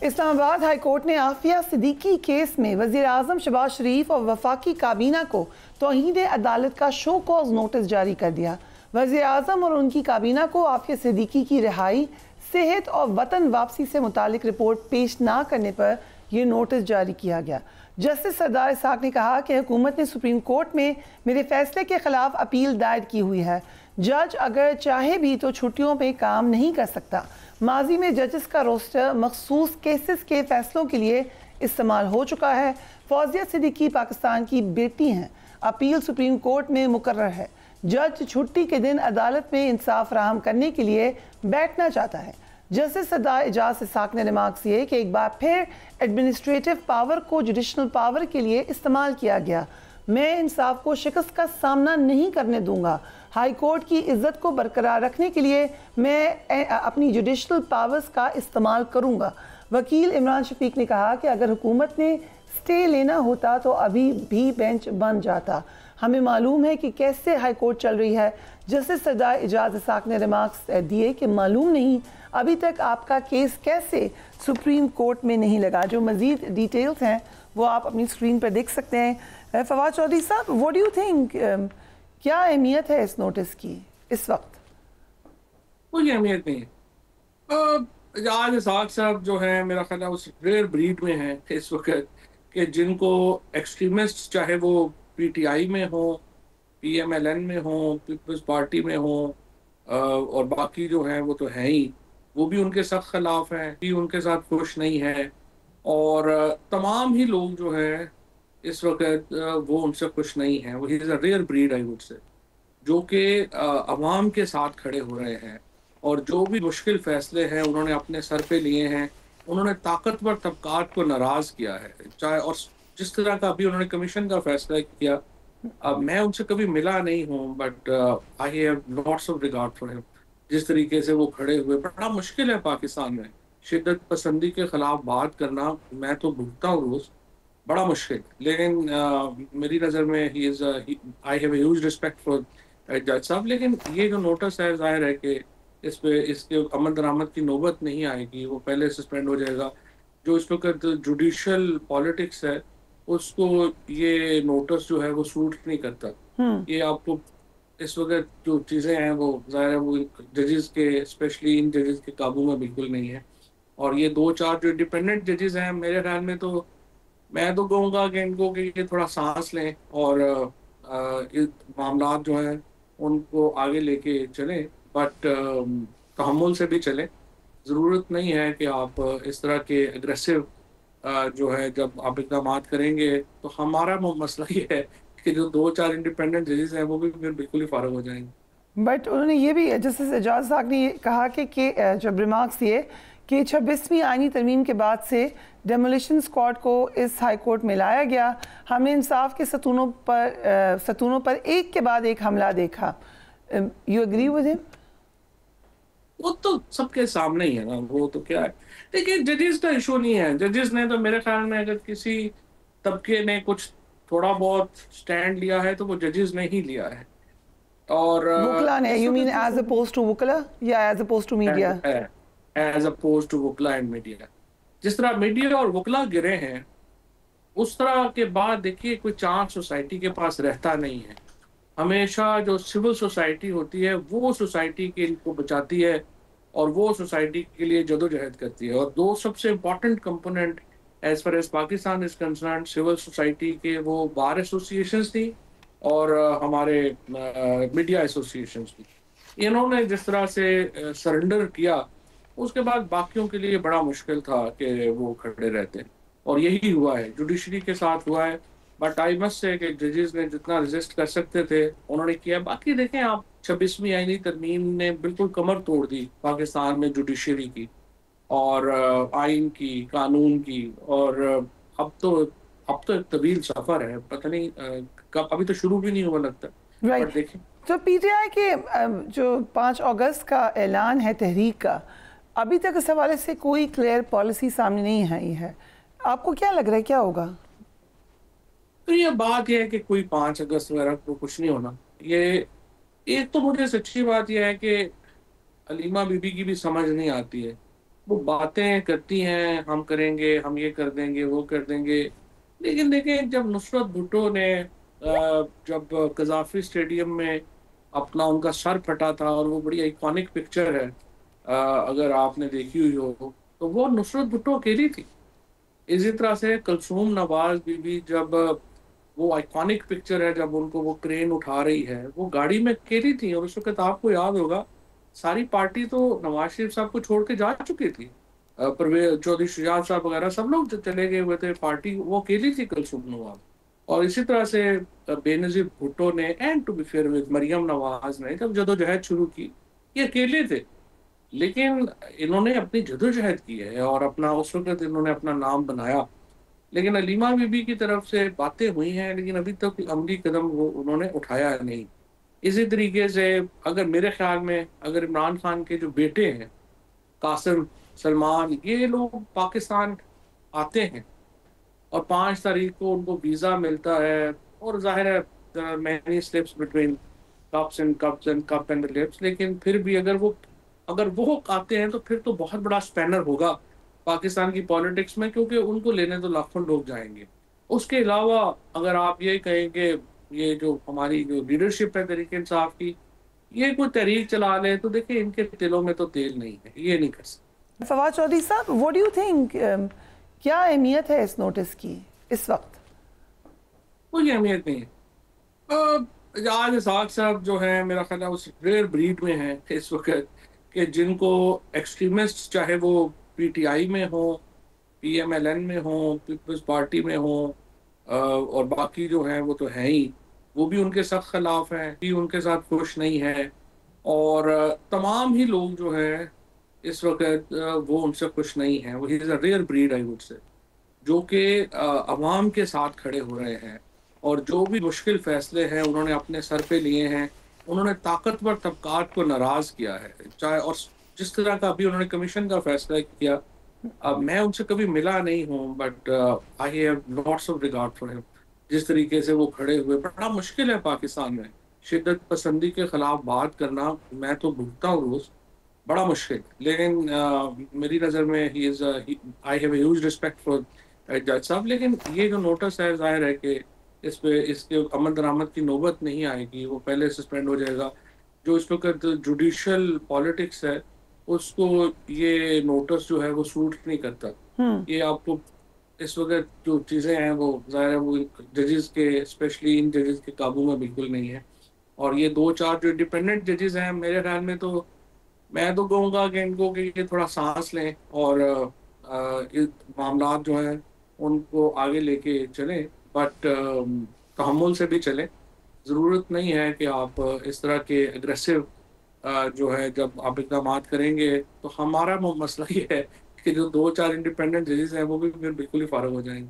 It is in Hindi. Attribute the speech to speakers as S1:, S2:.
S1: इस्लामाबाद हाई कोर्ट ने आफिया सिद्दीकी केस में वज़ीर आज़म शहबाज शरीफ और वफाकी काबीना को तौहीन अदालत का शो कॉज नोटिस जारी कर दिया। वज़ीर आज़म और उनकी काबीना को आफिया सिद्दीकी की रिहाई, सेहत और वतन वापसी से मुतालिक रिपोर्ट पेश ना करने पर यह नोटिस जारी किया गया। जस्टिस सरदार इसाक ने कहा कि हुकूमत ने सुप्रीम कोर्ट में मेरे फैसले के खिलाफ अपील दायर की हुई है। जज अगर चाहे भी तो छुट्टियों में काम नहीं कर सकता। माजी में जजेस का रोस्टर मखसूस केसेस के फैसलों के लिए इस्तेमाल हो चुका है। फौजिया सिद्दीकी पाकिस्तान की बेटी हैं। अपील सुप्रीम कोर्ट में मुकर्रर है। जज छुट्टी के दिन अदालत में इंसाफ फराहम करने के लिए बैठना चाहता है। जस्टिस सरदार एजाज इसाक ने रिमार्क्स किए कि एक बार फिर एडमिनिस्ट्रेटिव पावर को जुडिशनल पावर के लिए इस्तेमाल किया गया। मैं इंसाफ को शिकस्त का सामना नहीं करने दूंगा। हाई कोर्ट की इज्जत को बरकरार रखने के लिए मैं अपनी जुडिशनल पावर्स का इस्तेमाल करूंगा। वकील इमरान शफीक ने कहा कि अगर हुकूमत ने स्टे लेना होता तो अभी भी बेंच बन जाता। हमें मालूम है कि कैसे हाई कोर्ट चल रही है। जस्टिस सरदार एजाज इसाक ने रिमार्क्स दिए कि मालूम नहीं अभी तक आपका केस कैसे सुप्रीम कोर्ट में नहीं लगा। जो मज़ीद डिटेल्स हैं वो आप अपनी स्क्रीन पर देख सकते हैं। फवाद चौधरी साहब, व्हाट डू यू थिंक, क्या अहमियत है इस नोटिस की इस वक्त?
S2: कोई अहमियत नहीं है। आज इसाक साहब जो है मेरा ख्याल है उस रेयर ब्रीड में है इस वक्त कि जिनको एक्सट्रीमिस्ट, चाहे वो पीटीआई में हो, पीएमएलएन में हो, पीपल्स पार्टी में हो, और बाकी जो हैं वो तो हैं ही, वो भी उनके सख्त खिलाफ हैं, भी उनके साथ खुश नहीं है। और तमाम ही लोग जो हैं इस वक्त वो उनसे खुश नहीं है। वो is a rare breed I would say, जो कि अवाम के साथ खड़े हो रहे हैं और जो भी मुश्किल फैसले हैं उन्होंने अपने सर पे लिए हैं। उन्होंने ताकतवर तबकात को नाराज़ किया है, चाहे और जिस तरह का अभी उन्होंने कमीशन का फैसला किया। मैं उनसे कभी मिला नहीं हूँ, but I have lots of regard for him. जिस तरीके से वो खड़े हुए, बड़ा मुश्किल है पाकिस्तान में शिद्दत पसंदी के खिलाफ बात करना। मैं तो भुगता हूँ रोज, बड़ा मुश्किल। लेकिन मेरी नज़र में he is I have huge respect for जज साहब। लेकिन ये जो नोटिस है, जाहिर है कि इस पे इसके अमल दरामद की नौबत नहीं आएगी, वो पहले सस्पेंड हो जाएगा। जो इस वक्त जुडिशल पॉलिटिक्स है उसको ये नोटिस जो है वो सूट नहीं करता। ये आपको इस वक्त जो चीज़ें हैं वो जाहिर है वो जजेस के, स्पेशली इन जजेस के काबू में बिल्कुल नहीं है। और ये दो चार जो इंडिपेंडेंट जजेस हैं, मेरे ख्याल में तो मैं तो कहूँगा कि इनको कि ये थोड़ा सांस लें और इस मामला जो हैं उनको आगे लेके चलें, बट तहम्मुल से भी चलें। ज़रूरत नहीं है कि आप इस तरह के एग्रेसिव जो है जब आप इकदाम करेंगे। तो हमारा मसला ये है कि जो दो चार इंडिपेंडेंट जजेस हैं वो भी फिर बिल्कुल ही फारग हो जाएंगे।
S1: बट उन्होंने ये भी, जस्टिस एजाज साहब ने कहा कि जब रिमार्क्स दिए कि 26वीं आईनी तरमीम के बाद से डेमोलिशन स्क्वाड को इस हाई कोर्ट में लाया गया। हमने इंसाफ के सतूनों पर एक के बाद एक हमला देखा। You agree with him?
S2: वो तो सबके सामने ही है ना, वो तो क्या है। देखिए, जजेस का इशू नहीं है। जजेस ने तो मेरे ख्याल में अगर किसी तबके ने कुछ थोड़ा बहुत स्टैंड लिया है तो वो जजेस ने ही लिया है। और
S1: वुकला ने, you mean as opposed to वुकला या as opposed to media?
S2: As opposed to वुकला एंड मीडिया। जिस तरह मीडिया और वुकला गिरे हैं उस तरह के बाद देखिए कोई चांस सोसाइटी के पास रहता नहीं है। हमेशा जो सिविल सोसाइटी होती है वो सोसाइटी के को बचाती है और वो सोसाइटी के लिए जदोजहद करती है। और दो सबसे important component as far as Pakistan is concern civil society के, वो बार एसोसिएशंस थी और हमारे मीडिया एसोसिएशंस थी। इन्होंने जिस तरह से सरेंडर किया उसके बाद बाकियों के लिए बड़ा मुश्किल था कि वो खड़े रहते। और यही हुआ है, जुडिशरी के साथ हुआ है। बट आई मस्ट से कि जजेस ने जितना रेजिस्ट कर सकते थे उन्होंने किया। बाकी देखें आप, 26वीं आईनी तरमीम ने बिल्कुल कमर तोड़ दी पाकिस्तान में जुडिशरी की और आइन की, कानून की। और अब तो एक तवील सफर है, पता नहीं कब, अभी तो शुरू भी नहीं हुआ लगता।
S1: राइट।
S2: देखें
S1: तो पीटीआई के जो 5 अगस्त का ऐलान है तहरीक का, अभी तक इस हवाले से कोई क्लियर पॉलिसी सामने नहीं आई है। आपको क्या लग रहा है क्या होगा?
S2: तो ये बात यह है कि कोई 5 अगस्त वगैरह को कुछ नहीं होना। ये एक तो मुझे सच्ची बात यह है कि अलीमा बीबी की भी समझ नहीं आती है वो बातें करती हैं, हम करेंगे, हम ये कर देंगे, वो कर देंगे। लेकिन देखें, जब नुसरत भुट्टो ने जब कज़ाफ़ी स्टेडियम में अपना उनका सर फटा था, और वो बड़ी आइकॉनिक पिक्चर है, अगर आपने देखी हुई हो, तो वो नुसरत भुट्टो अकेली थी। इसी तरह से कुलसूम नवाज बीबी, जब वो आइकॉनिक पिक्चर है, जब उनको वो क्रेन उठा रही है, वो गाड़ी में अकेली थी। और उस वक़्त आपको याद होगा, सारी पार्टी तो नवाज शरीफ साहब को छोड़ के जा चुकी थी। परवेज़ चौधरी शुजात साहब वगैरह सब लोग चले गए हुए थे, पार्टी वो अकेली थी कुलसूम नवाज। और इसी तरह से बेनज़ीर भुट्टो ने, and to be fair with Maryam Nawaz ने, जब जदोजहद शुरू की, ये अकेले थे। लेकिन इन्होंने अपनी जदोजहद की है और अपना उस वक़्त इन्होंने अपना नाम बनाया। लेकिन हलीमा बीबी की तरफ से बातें हुई हैं, लेकिन अभी तक अमली कदम वो उन्होंने उठाया नहीं। इसी तरीके से अगर मेरे ख़्याल में, अगर इमरान खान के जो बेटे हैं, कासिम, सलमान, ये लोग पाकिस्तान आते हैं और 5 तारीख को उनको वीज़ा मिलता है, और ज़ाहिर है there are many slips between cup and the lips, लेकिन फिर भी अगर वो आते हैं, तो फिर तो बहुत बड़ा स्पैनर होगा पाकिस्तान की पॉलिटिक्स में, क्योंकि उनको लेने तो लाखों लोग जाएँगे। उसके अलावा अगर आप ये कहें कि ये जो हमारी जो लीडरशिप है तहरीक-ए-इंसाफ की, ये कोई तहरीक चला ले, तो देखिए इनके दिलों में तो तेल नहीं है, ये नहीं कर सकते।
S1: फवाद चौधरी साहब, व्हाट डू यू थिंक, क्या अहमियत है इस नोटिस की इस वक्त?
S2: कोई अहमियत नहीं है। आज इसहाक साहब जो हैं, मेरा ख्याल है उस रेयर ब्रीड में हैं इस वक़्त, कि जिनको एक्सट्रीमिस्ट, चाहे वो पीटीआई में हो, पीएमएलएन में हो, पीपल्स पार्टी में हो, और बाकी जो हैं वो तो हैं ही, वो भी उनके सख्त खिलाफ हैं, भी उनके साथ खुश नहीं है। और तमाम ही लोग जो हैं इस वक़्त, वो उनसे खुश नहीं हैं। वो ही is a rare breed, I would say, जो कि अवाम के साथ खड़े हो रहे हैं, और जो भी मुश्किल फ़ैसले हैं उन्होंने अपने सर पे लिए हैं। उन्होंने ताकतवर तबक़ात को नाराज़ किया है, चाहे, और जिस तरह का अभी उन्होंने कमीशन का फ़ैसला किया, अब मैं उनसे कभी मिला नहीं हूँ, but I have lots of regard for him. जिस तरीके से वो खड़े हुए, बड़ा मुश्किल है पाकिस्तान में शिद्दत पसंदी के खिलाफ बात करना। मैं तो भुगता हूँ रोज़, बड़ा मुश्किल है। लेकिन मेरी नज़र में he is I have a huge respect for जज साहब। लेकिन ये जो नोटिस है, ज़ाहिर है कि इस पे इसके अमल दरामद की नौबत नहीं आएगी, वो पहले सस्पेंड हो जाएगा। जो इस वक़्त जुडिशियल पॉलिटिक्स है, उसको ये नोटिस जो है वो सूट नहीं करता। ये आपको इस वक़्त जो चीज़ें हैं, वो ज़ाहिर है वो जजेस के, स्पेशली इन जजेस के काबू में बिल्कुल नहीं है। और ये 2-4 जो इंडिपेंडेंट जजेस हैं, मेरे ख़्याल में तो मैं तो कहूँगा कि इनको, कि ये थोड़ा साँस लें और इस मामलात जो हैं उनको आगे लेके चलें, बट तहम्मुल से भी चलें। ज़रूरत नहीं है कि आप इस तरह के एग्रेसिव जो है, जब आप इक़दामात करेंगे, तो हमारा मसला ये है कि जो 2-4 इंडिपेंडेंट जजेस हैं, वो भी फिर बिल्कुल ही फ़ारिग हो जाएँगे।